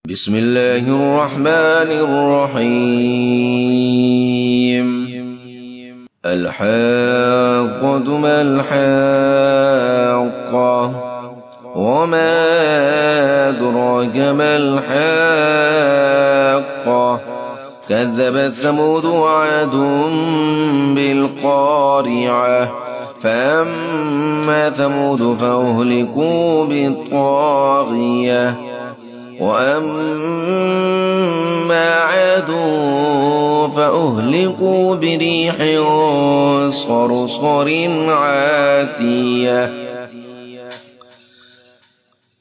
بسم الله الرحمن الرحيم. الحاقة ما الحاقة وما أدراك ما الحاقة كذبت ثمود وعاد بالقارعة فأما ثمود فأهلكوا بالطاغية وأما عاد فأهلكوا بريح صرصر عاتية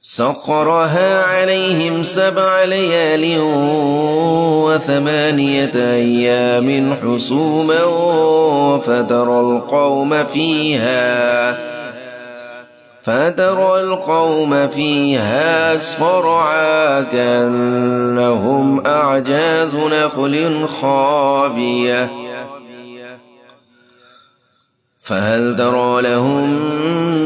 سخرها عليهم 7 ليال و8 أيام حسوما فترى القوم فيها صرعى كأنهم أعجاز نخل خاوية فهل ترى لهم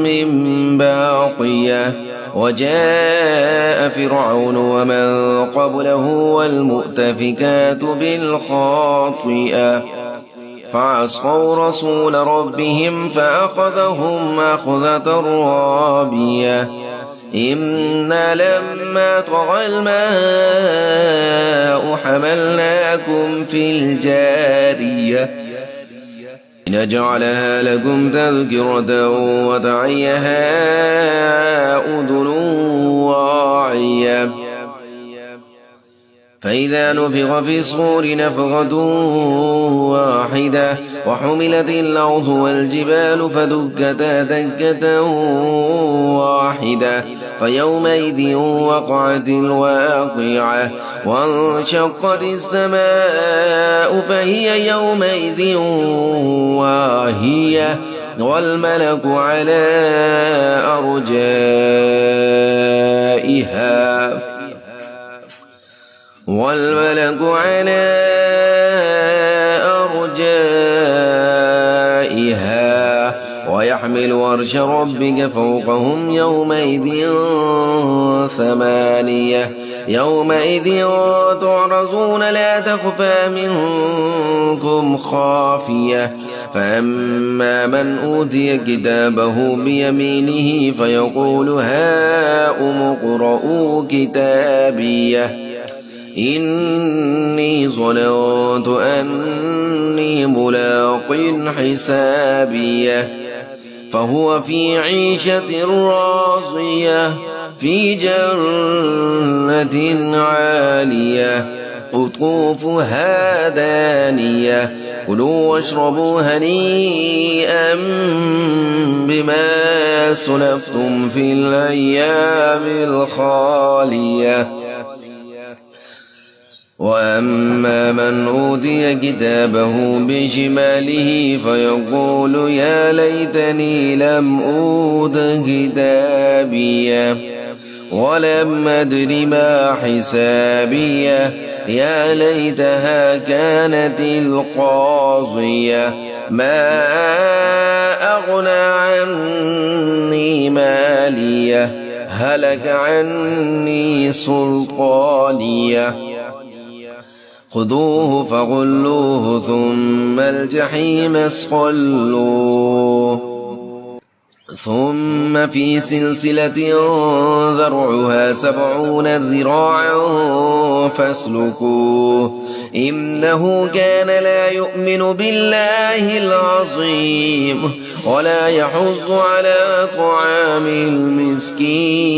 من باقية وجاء فرعون ومن قبله والمؤتفكات بالخاطئة فعصوا رسول ربهم فأخذهم أخذة رابية إنا لما طغى الماء حملناكم في الجارية لنجعلها لكم تذكرة وتعيها أذن واعية فإذا نفخ في الصور نفخة واحدة وحملت الأرض والجبال فدكتا دكة واحدة فيومئذ وقعت الواقعة وانشقت السماء فهي يومئذ واهية والملك على أرجائها ويحمل عرش ربك فوقهم يومئذ 8 يومئذ تعرضون لا تخفى منكم خافية فأما من أوتي كتابه بيمينه فيقول هاؤم اقرءوا كتابيه إني ظننت أني ملاق حسابيه فهو في عيشة راضية في جنة عالية قطوفها دانية كلوا واشربوا هنيئا بما سلفتم في الأيام الخالية وأما من أوتي كتابه بشماله فيقول يا ليتني لم أوت كتابيه ولم أدر ما حسابيه يا ليتها كانت القاضية ما أغنى عني ماليه هلك عني سلطانيه خذوه فغلوه ثم الجحيم صلوه ثم في سلسلة ذرعها 70 ذراعا فاسلكوه إنه كان لا يؤمن بالله العظيم ولا يحض على طعام المسكين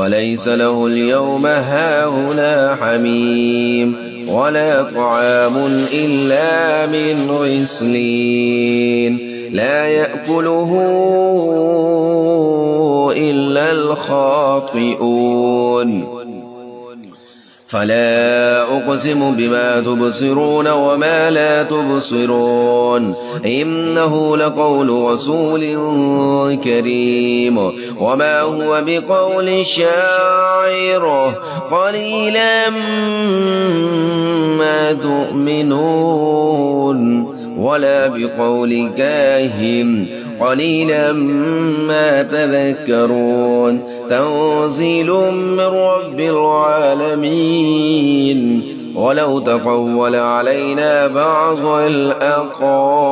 وليس له اليوم هاهنا حميم ولا طعام إلا من غسلين لا يأكله إلا الخاطئون فلا أقسم بما تبصرون وما لا تبصرون إنه لقول رسول كريم وما هو بقول شاعر قليلا ما تؤمنون ولا بقول كاهن قليلا ما تذكرون تنزيل من رب العالمين ولو تقول علينا بعض الأقاويل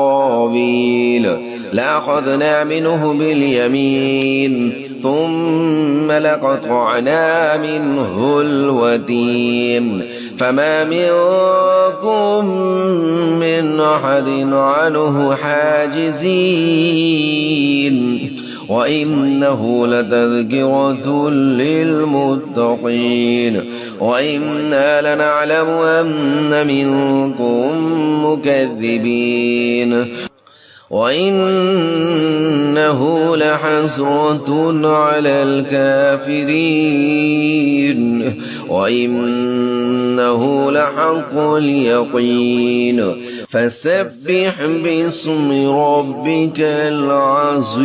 لأخذنا منه باليمين ثم لقطعنا منه الوتين فما منكم من أحد عنه حاجزين وإنه لتذكرة للمتقين وإنا لنعلم أن منكم مكذبين وإنه لحسرة على الكافرين وإنه لحق اليقين فسبح باسم ربك العظيم.